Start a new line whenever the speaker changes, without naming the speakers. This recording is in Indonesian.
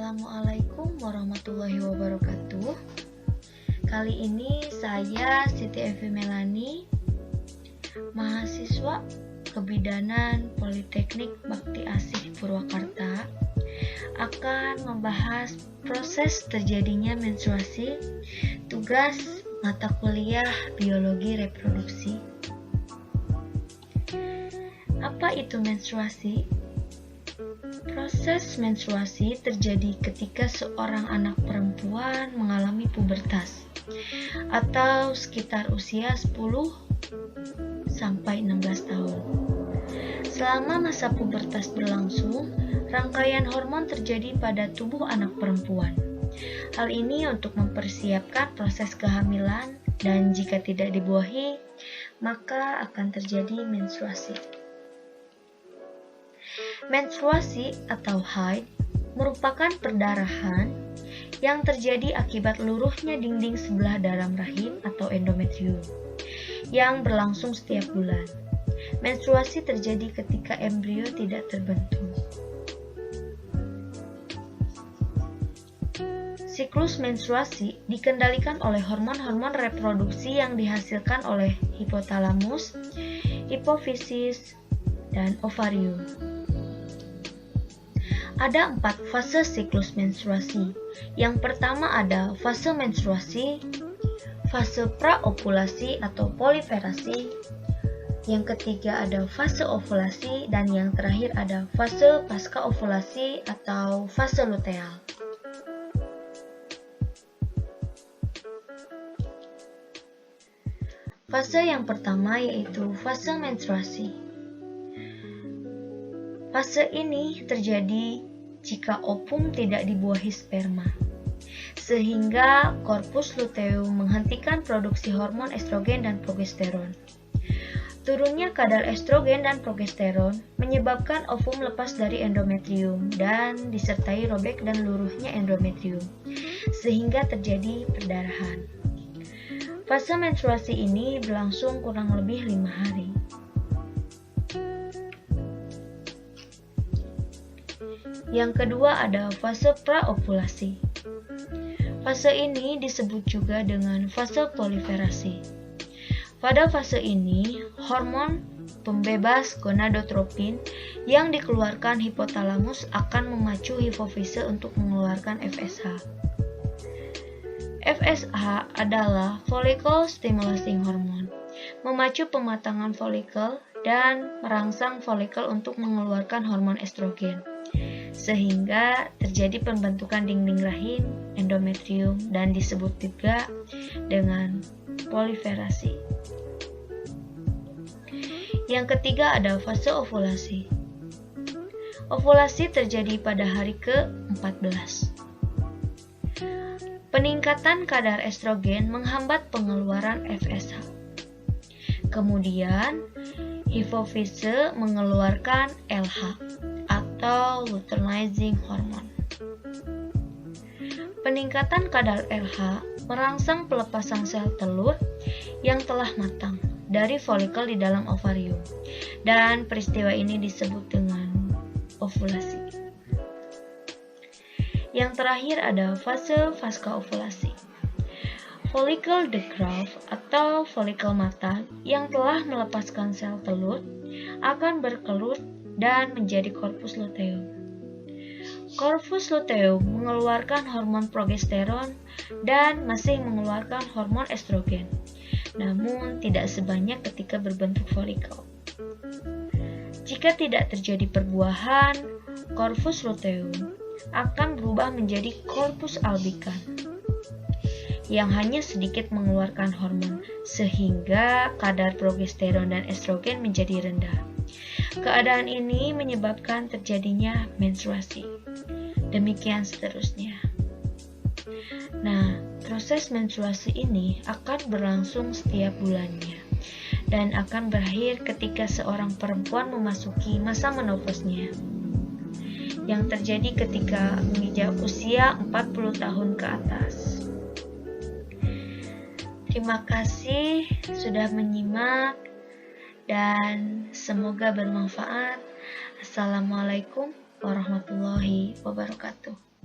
Assalamualaikum warahmatullahi wabarakatuh. Kali ini saya Siti Evi Melani, mahasiswa Kebidanan Politeknik Bakti Asih Purwakarta, akan membahas proses terjadinya menstruasi, tugas mata kuliah biologi reproduksi. Apa itu menstruasi? Proses menstruasi terjadi ketika seorang anak perempuan mengalami pubertas atau sekitar usia 10 sampai 16 tahun. Selama masa pubertas berlangsung, rangkaian hormon terjadi pada tubuh anak perempuan. Hal ini untuk mempersiapkan proses kehamilan, dan jika tidak dibuahi, maka akan terjadi menstruasi. Menstruasi atau haid merupakan perdarahan yang terjadi akibat luruhnya dinding sebelah dalam rahim atau endometrium yang berlangsung setiap bulan. Menstruasi terjadi ketika embrio tidak terbentuk. Siklus menstruasi dikendalikan oleh hormon-hormon reproduksi yang dihasilkan oleh hipotalamus, hipofisis, dan ovarium. Ada 4 fase siklus menstruasi. Yang pertama ada fase menstruasi, fase praovulasi atau proliferasi. Yang ketiga ada fase ovulasi, dan yang terakhir ada fase pasca ovulasi atau fase luteal. Fase yang pertama yaitu fase menstruasi. Fase ini terjadi jika ovum tidak dibuahi sperma, sehingga korpus luteum menghentikan produksi hormon estrogen dan progesteron. Turunnya kadar estrogen dan progesteron menyebabkan ovum lepas dari endometrium dan disertai robek dan luruhnya endometrium, sehingga terjadi perdarahan. Fase menstruasi ini berlangsung kurang lebih 5 hari. Yang kedua ada fase praovulasi. Fase ini disebut juga dengan fase proliferasi. Pada fase ini, hormon pembebas gonadotropin yang dikeluarkan hipotalamus akan memacu hipofise untuk mengeluarkan FSH. FSH adalah follicle stimulating hormone, memacu pematangan folikel dan merangsang folikel untuk mengeluarkan hormon estrogen, sehingga terjadi pembentukan dinding rahim, endometrium, dan disebut juga dengan proliferasi. Yang ketiga ada fase ovulasi. Ovulasi terjadi pada hari ke-14. Peningkatan kadar estrogen menghambat pengeluaran FSH. Kemudian, hipofise mengeluarkan LH atau luteinizing hormone. Peningkatan kadar LH merangsang pelepasan sel telur yang telah matang dari folikel di dalam ovarium, dan peristiwa ini disebut dengan ovulasi. Yang terakhir ada fase pasca ovulasi. Folikel de Graaff atau folikel matang yang telah melepaskan sel telur akan berkelut dan menjadi korpus luteum. Korpus luteum mengeluarkan hormon progesteron dan masih mengeluarkan hormon estrogen, namun tidak sebanyak ketika berbentuk folikel. Jika tidak terjadi perbuahan, korpus luteum akan berubah menjadi korpus albikan yang hanya sedikit mengeluarkan hormon, sehingga kadar progesteron dan estrogen menjadi rendah. Keadaan ini menyebabkan terjadinya menstruasi. Demikian seterusnya. Nah, proses menstruasi ini akan berlangsung setiap bulannya dan akan berakhir ketika seorang perempuan memasuki masa menopausnya, yang terjadi ketika menginjak usia 40 tahun ke atas. Terima kasih sudah menyimak dan semoga bermanfaat. Assalamualaikum warahmatullahi wabarakatuh.